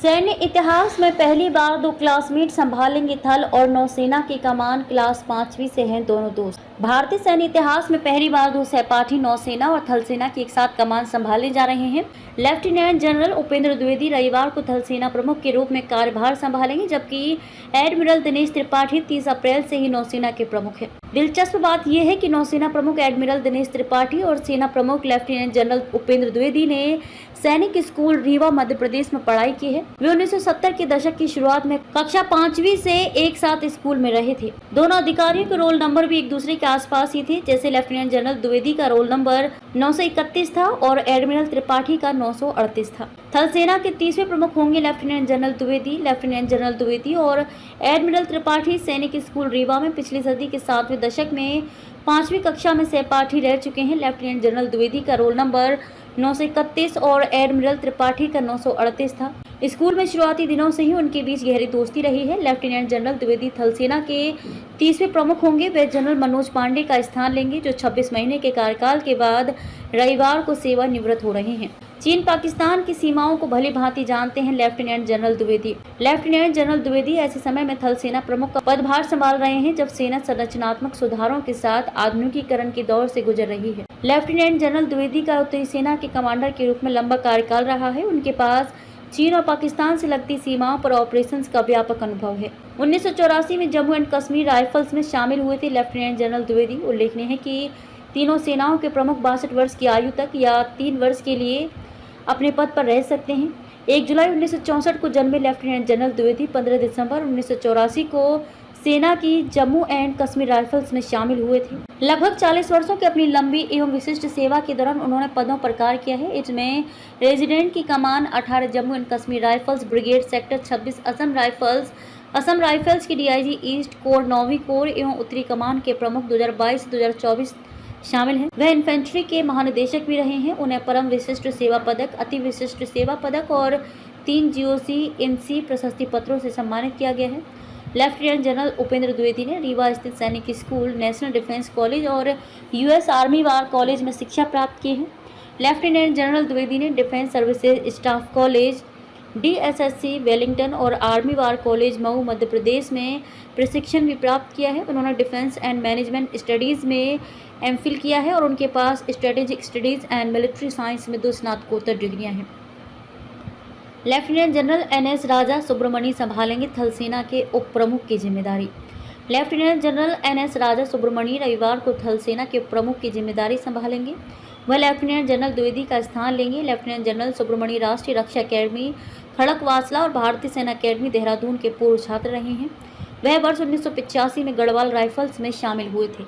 सैन्य इतिहास में पहली बार दो क्लासमेट संभालेंगे थल और नौसेना की कमान। क्लास 5वीं से हैं दोनों दोस्त। भारतीय सैन्य इतिहास में पहली बार दो सहपाठी नौसेना और थल सेना की एक साथ कमान संभालने जा रहे हैं। लेफ्टिनेंट जनरल उपेंद्र द्विवेदी रविवार को थल सेना प्रमुख के रूप में कार्यभार संभालेंगे, जबकि एडमिरल दिनेश त्रिपाठी 30 अप्रैल से ही नौसेना के प्रमुख हैं। दिलचस्प बात यह है कि नौसेना प्रमुख एडमिरल दिनेश त्रिपाठी और सेना प्रमुख लेफ्टिनेंट जनरल उपेंद्र द्विवेदी ने सैनिक स्कूल रीवा मध्य प्रदेश में पढ़ाई की है। वे 1970 के दशक की शुरुआत में कक्षा 5वीं से एक साथ स्कूल में रहे थे। दोनों अधिकारियों के रोल नंबर भी एक दूसरे के आसपास ही थे। जैसे लेफ्टिनेंट जनरल द्विवेदी का रोल नंबर 931 था और एडमिरल त्रिपाठी का 938 था। थल सेना के 30वें प्रमुख होंगे lieutenant general Dwivedi. Lieutenant general Dwivedi और एडमिरल त्रिपाठी सैनिक स्कूल रीवा में पिछली सदी के 7वें दशक में 5वीं कक्षा में सहपाठी रह चुके हैं। लेफ्टिनेंट जनरल द्विवेदी का रोल नंबर 931 और एडमिरल त्रिपाठी का 938 था। स्कूल में शुरुआती दिनों से ही उनके बीच गहरी दोस्ती रही है। लेफ्टिनेंट जनरल द्विवेदी थल सेना के 30वें प्रमुख होंगे। वे जनरल मनोज पांडे का स्थान लेंगे, जो 26 महीने के कार्यकाल के बाद रविवार को सेवानिवृत्त हो रहे हैं। चीन पाकिस्तान की सीमाओं को भली भांति जानते हैं lieutenant general Dwivedi. Lieutenant general Dwivedi ऐसे समय में थल सेना प्रमुख का पदभार संभाल रहे हैं जब सेना संरचनात्मक सुधारों के साथ आधुनिकीकरण के दौर से गुजर रही है। लेफ्टिनेंट जनरल द्विवेदी का उत्तरी सेना के कमांडर के रूप में लंबा कार्यकाल रहा है। उनके पास चीन और पाकिस्तान से लगती सीमाओं पर ऑपरेशंस का व्यापक अनुभव है। 1984 में जम्मू एंड कश्मीर राइफल्स में शामिल हुए थे लेफ्टिनेंट जनरल द्विवेदी। उल्लेखनीय है कि तीनों सेनाओं के प्रमुख 62 वर्ष की आयु तक या 3 वर्ष के लिए अपने पद पर रह सकते हैं। 1 जुलाई 1964 को जन्मे लेफ्टिनेंट जनरल द्विवेदी 15 दिसंबर 1984 को सेना की जम्मू एंड कश्मीर राइफल्स में शामिल हुए थे। लगभग 40 वर्षों की अपनी लंबी एवं विशिष्ट सेवा के दौरान उन्होंने पदों पर कार्य किया है। इसमें रेजिडेंट की कमान 18 Jammu and Kashmir rifles brigade, sector 26 Assam rifles की डीआईजी ईस्ट कोर 9वीं कोर एवं उत्तरी कमान के प्रमुख 2022-2024 शामिल हैं। वह इन्फेंट्री के महानिदेशक भी रहे हैं। उन्हें परम विशिष्ट सेवा पदक, अति विशिष्ट सेवा पदक और 3 GOC-INC प्रशस्ति पत्रों से सम्मानित किया गया है। लेफ्टिनेंट जनरल उपेंद्र द्विवेदी ने रीवा स्थित Sainik school, national defence college और US आर्मी वार कॉलेज में शिक्षा प्राप्त की है। लेफ्टिनेंट जनरल द्विवेदी ने defence services staff college, DSSC Wellington और army war college Mhow Madhya Pradesh में प्रशिक्षण भी प्राप्त किया है। उन्होंने डिफेंस एंड मैनेजमेंट स्टडीज़ में MPhil किया है और उनके पास strategic studies and military science में 2 स्नातकोत्तर डिग्रियां हैं। Lieutenant general NS Raja Subramani संभालेंगे थल सेना के उप प्रमुख की जिम्मेदारी। Lieutenant general NS Raja Subramani रविवार को थल सेना के प्रमुख की जिम्मेदारी संभालेंगे। वह लेफ्टिनेंट जनरल द्विवेदी का स्थान लेंगे। लेफ्टिनेंट जनरल सुब्रमणी राष्ट्रीय रक्षा अकेडमी खड़कवासला और भारतीय सेना अकेडमी देहरादून के पूर्व छात्र रहे हैं। वह वर्ष 1985 में गढ़वाल राइफल्स में शामिल हुए थे।